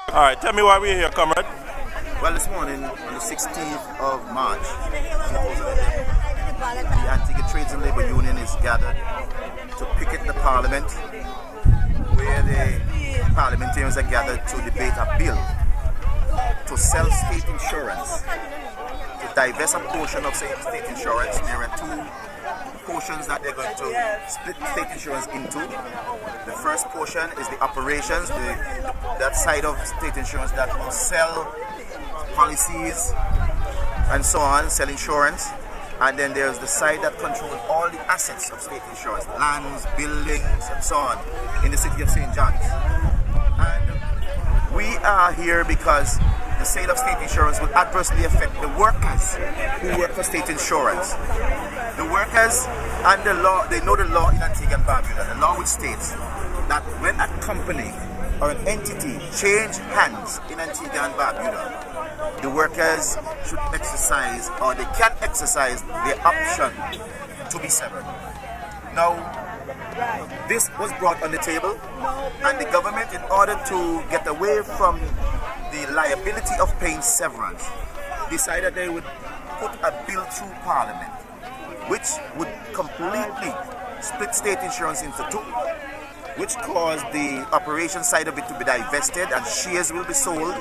All right, tell me why we're here, comrade. Well, this morning, on the 16th of March, 2011, the Antigua Trades and Labour Union is gathered to picket the Parliament, where the parliamentarians are gathered to debate a bill to sell state insurance, to divest a portion of state insurance. There are two portions that they're going to split state insurance into. The first portion is the operations, that side of state insurance that will sell policies and so on, sell insurance. And then there's the side that controls all the assets of state insurance, lands, buildings, and so on, in the city of St. John's. And we are here because the sale of state insurance will adversely affect the workers who work for state insurance. The workers and the law, they know the law in Antigua Barbuda. The law which states that when a company or an entity change hands in Antigua and Barbuda, the workers should exercise, or they can exercise, their option to be severed. Now, this was brought on the table, and the government, in order to get away from the liability of paying severance, decided they would put a bill through Parliament, which would completely split state insurance into two, which caused the operation side of it to be divested, and shares will be sold.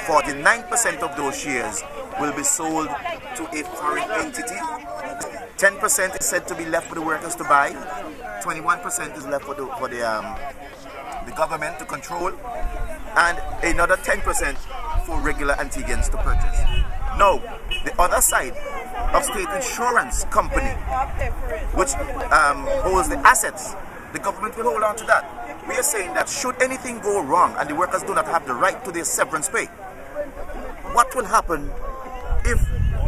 49% of those shares will be sold to a foreign entity. 10% is said to be left for the workers to buy. 21% is left for the government to control, and another 10% for regular Antiguans to purchase. Now, the other side of state insurance company, which holds the assets, the government will hold on to that. We are saying that should anything go wrong and the workers do not have the right to their severance pay, what will happen if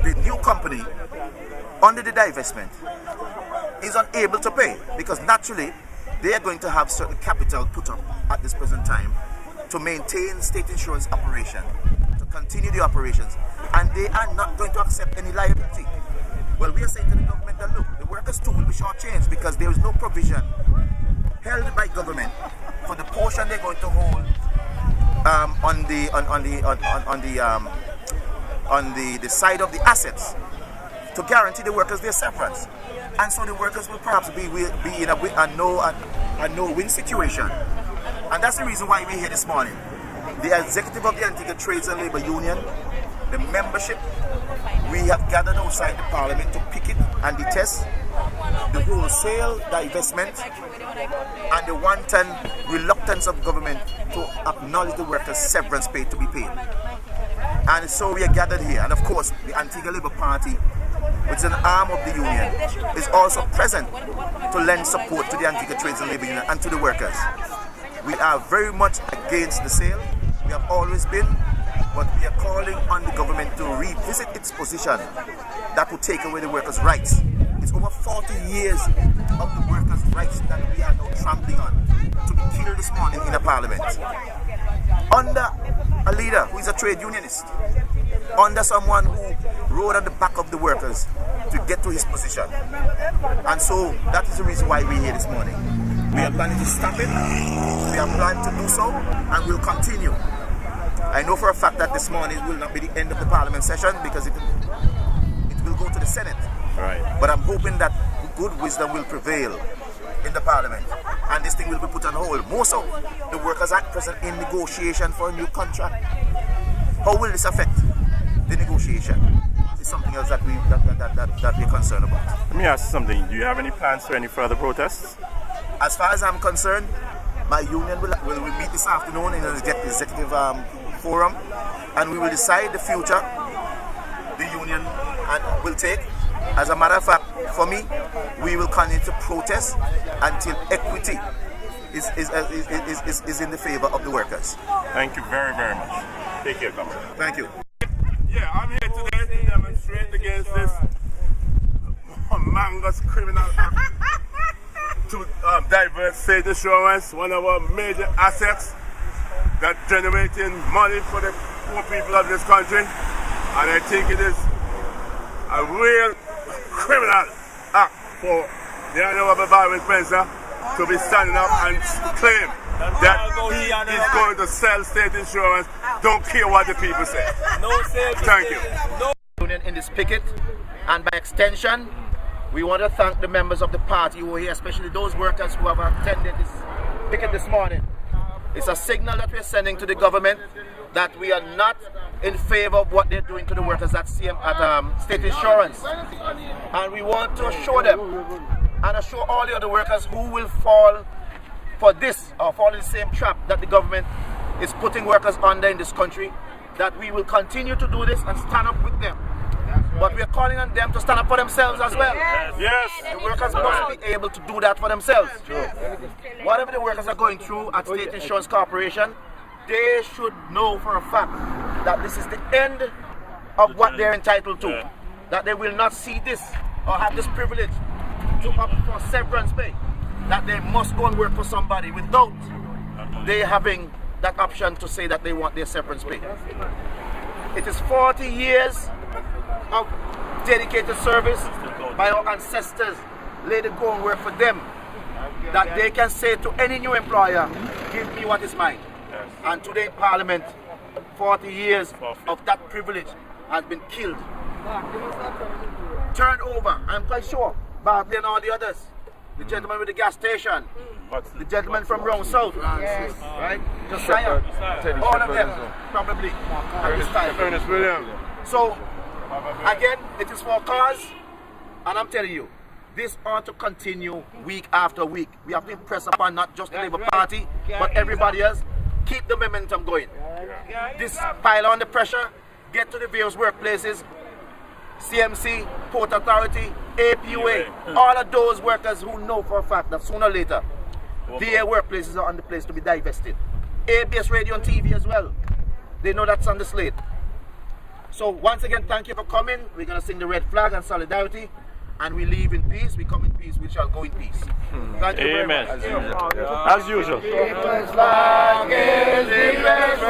the new company, under the divestment, is unable to pay? Because naturally, they are going to have certain capital put up at this present time to maintain state insurance operation, to continue the operations, and they are not going to accept any liability. Well, we are saying to the government that look, the workers too will be shortchanged because there is no provision held by government for the portion they're going to hold on the side of the assets to guarantee the workers their severance. And so the workers will perhaps be in a no-win situation. And that's the reason why we're here this morning. The executive of the Antigua Trades and Labour Union, the membership, we have gathered outside the Parliament to picket and detest the wholesale divestment and the wanton reluctance of government to acknowledge the workers' severance pay to be paid. And so we are gathered here. And of course, the Antigua Labour Party, which is an arm of the union, is also present to lend support to the Antigua Trades and Labour Union and to the workers. We are very much against the sale. We have always been, but we are calling on the government to revisit its position that will take away the workers' rights. It's over 40 years of the workers' rights that we are now trampling on, to be killed this morning in a parliament. Under a leader who is a trade unionist, under someone who rode on the back of the workers to get to his position. And so that is the reason why we're here this morning. We are planning to stop it, we are planning to do so, and we'll continue. I know for a fact that this morning will not be the end of the Parliament session because it will go to the Senate. Right. But I'm hoping that good wisdom will prevail in the Parliament and this thing will be put on hold. More so, the workers are present in negotiation for a new contract. How will this affect the negotiation? It's something else that we're concerned about. Let me ask you something. Do you have any plans for any further protests? As far as I'm concerned, my union will meet this afternoon in the executive forum, and we will decide the future the union will take. As a matter of fact, for me, we will continue to protest until equity is in the favor of the workers. Thank you very, very much. Take care, comrade. Thank you. Yeah, I'm here today to demonstrate against this humongous criminal act to divert state insurance, one of our major assets that generating money for the poor people of this country. And I think it is a real criminal act for the Honorable Barbuda Spencer to be standing up and claim that he is going to sell state insurance, don't care what the people say. Thank you. Union in this picket, and by extension, we want to thank the members of the party who are here, especially those workers who have attended this picket this morning. It's a signal that we're sending to the government that we are not in favor of what they're doing to the workers at state insurance. And we want to assure them and assure all the other workers who will fall for this or fall in the same trap that the government is putting workers under in this country, that we will continue to do this and stand up with them. But we are calling on them to stand up for themselves as well. Yes. The workers must be able to do that for themselves. Whatever the workers are going through at State Insurance Corporation, they should know for a fact that this is the end of what they're entitled to. That they will not see this or have this privilege to opt for severance pay. That they must go and work for somebody without they having that option to say that they want their severance pay. It is 40 years of dedicated service by our ancestors. Let it go and work for them. That they can say to any new employer, give me what is mine. And today in Parliament, 40 years of that privilege has been killed. Turned over, I'm quite sure, Bartley and all the others. The gentleman with the gas station, the gentleman from Round South, right? Josiah, all of them probably at this time. So, again, it is for a cause, and I'm telling you, this ought to continue week after week. We have to impress upon not just the Labour Party, but everybody else. Keep the momentum going. This pile on the pressure, get to the various workplaces, CMC, Port Authority, APUA, all of those workers who know for a fact that sooner or later, their workplaces are on the place to be divested. ABS Radio and TV as well. They know that's on the slate. So once again, thank you for coming. We're going to sing the red flag and solidarity, and we leave in peace. We come in peace. We shall go in peace. Thank you very much. As usual. People's flag is the best